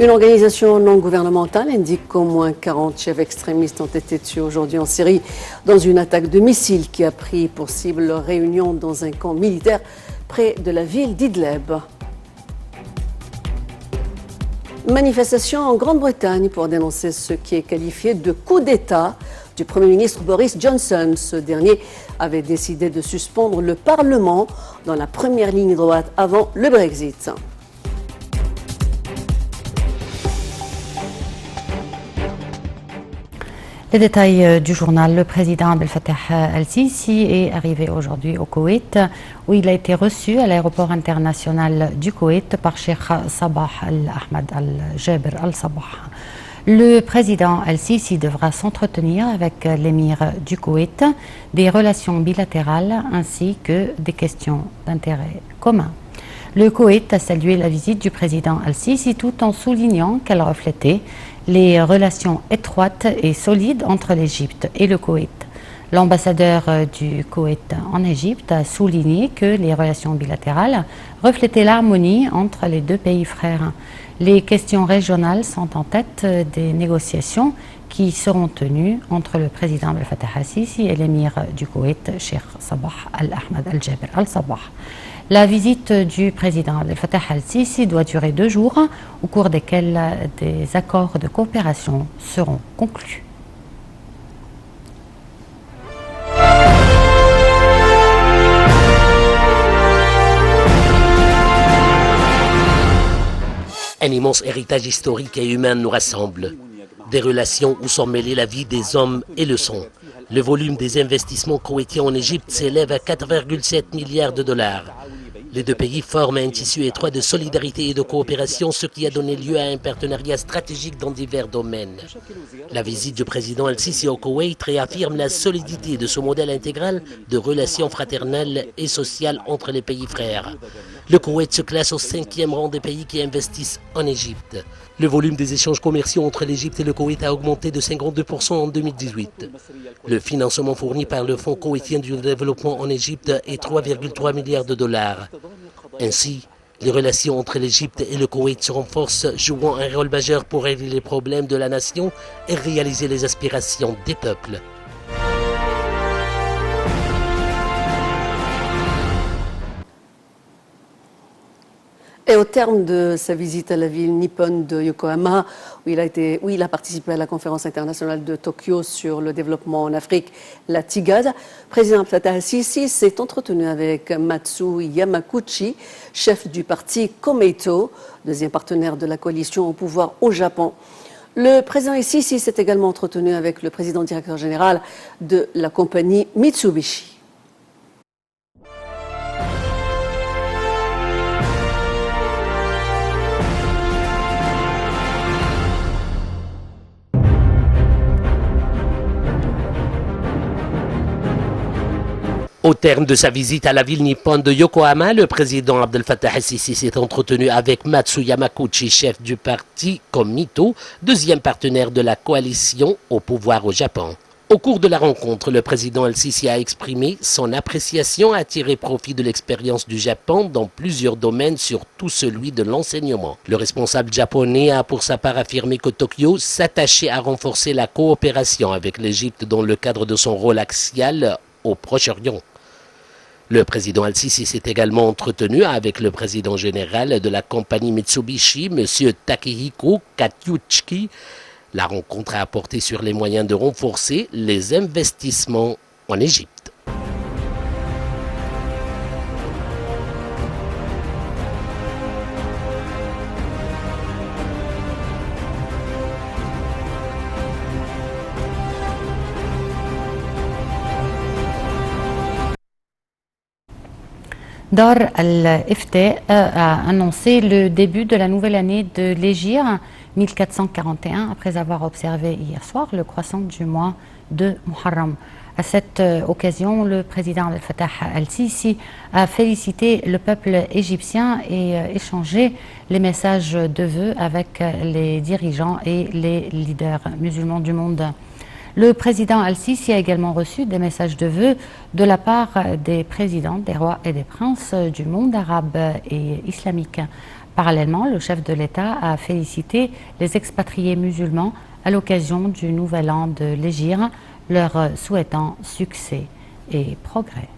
Une organisation non gouvernementale indique qu'au moins 40 chefs extrémistes ont été tués aujourd'hui en Syrie dans une attaque de missiles qui a pris pour cible leur réunion dans un camp militaire près de la ville d'Idlib. Manifestation en Grande-Bretagne pour dénoncer ce qui est qualifié de coup d'État du Premier ministre Boris Johnson. Ce dernier avait décidé de suspendre le Parlement dans la première ligne droite avant le Brexit. Les détails du journal. Le président Abdel Fattah al-Sisi est arrivé aujourd'hui au Koweït, où il a été reçu à l'aéroport international du Koweït par Cheikh Sabah al-Ahmad al-Jaber al-Sabah. Le président al-Sisi devra s'entretenir avec l'émir du Koweït des relations bilatérales ainsi que des questions d'intérêt commun. Le Koweït a salué la visite du président al-Sisi tout en soulignant qu'elle reflétait les relations étroites et solides entre l'Égypte et le Koweït. L'ambassadeur du Koweït en Égypte a souligné que les relations bilatérales reflétaient l'harmonie entre les deux pays frères. Les questions régionales sont en tête des négociations qui seront tenues entre le président Abdel Fattah al-Sisi et l'émir du Koweït, Cheikh Sabah al-Ahmad al-Jaber al-Sabah. La visite du président Abdel Fattah al-Sisi doit durer 2 jours, au cours desquels des accords de coopération seront conclus. Un immense héritage historique et humain nous rassemble. Des relations où sont mêlées la vie des hommes et le sang. Le volume des investissements koweïtiens en Égypte s'élève à 4,7 milliards de dollars. Les deux pays forment un tissu étroit de solidarité et de coopération, ce qui a donné lieu à un partenariat stratégique dans divers domaines. La visite du président al-Sisi au Koweït réaffirme la solidité de ce modèle intégral de relations fraternelles et sociales entre les pays frères. Le Koweït se classe au 5e rang des pays qui investissent en Égypte. Le volume des échanges commerciaux entre l'Égypte et le Koweït a augmenté de 52% en 2018. Le financement fourni par le Fonds koweïtien du développement en Égypte est 3,3 milliards de dollars. Ainsi, les relations entre l'Égypte et le Koweït se renforcent, jouant un rôle majeur pour régler les problèmes de la nation et réaliser les aspirations des peuples. Et au terme de sa visite à la ville nippone de Yokohama, où il a participé à la conférence internationale de Tokyo sur le développement en Afrique, la TIGAD, le président Fattah al-Sisi s'est entretenu avec Matsu Yamaguchi, chef du parti Komeito, deuxième partenaire de la coalition au pouvoir au Japon. Le président al-Sisi s'est également entretenu avec le président directeur général de la compagnie Mitsubishi. Au terme de sa visite à la ville nippone de Yokohama, le président Abdel Fattah al-Sisi s'est entretenu avec Matsu Yamaguchi, chef du parti Komeito, deuxième partenaire de la coalition au pouvoir au Japon. Au cours de la rencontre, le président al-Sisi a exprimé son appréciation à tirer profit de l'expérience du Japon dans plusieurs domaines, surtout celui de l'enseignement. Le responsable japonais a pour sa part affirmé que Tokyo s'attachait à renforcer la coopération avec l'Égypte dans le cadre de son rôle axial au Proche-Orient. Le président al-Sisi s'est également entretenu avec le président général de la compagnie Mitsubishi, M. Takehiko Katyuchi. La rencontre a porté sur les moyens de renforcer les investissements en Égypte. Dar al-Ifta a annoncé le début de la nouvelle année de l'Hégire 1441 après avoir observé hier soir le croissant du mois de Muharram. À cette occasion, le président Abdel Fattah al-Sisi a félicité le peuple égyptien et échangé les messages de vœux avec les dirigeants et les leaders musulmans du monde. Le président al-Sisi a également reçu des messages de vœux de la part des présidents, des rois et des princes du monde arabe et islamique. Parallèlement, le chef de l'État a félicité les expatriés musulmans à l'occasion du Nouvel An de l'Hégire, leur souhaitant succès et progrès.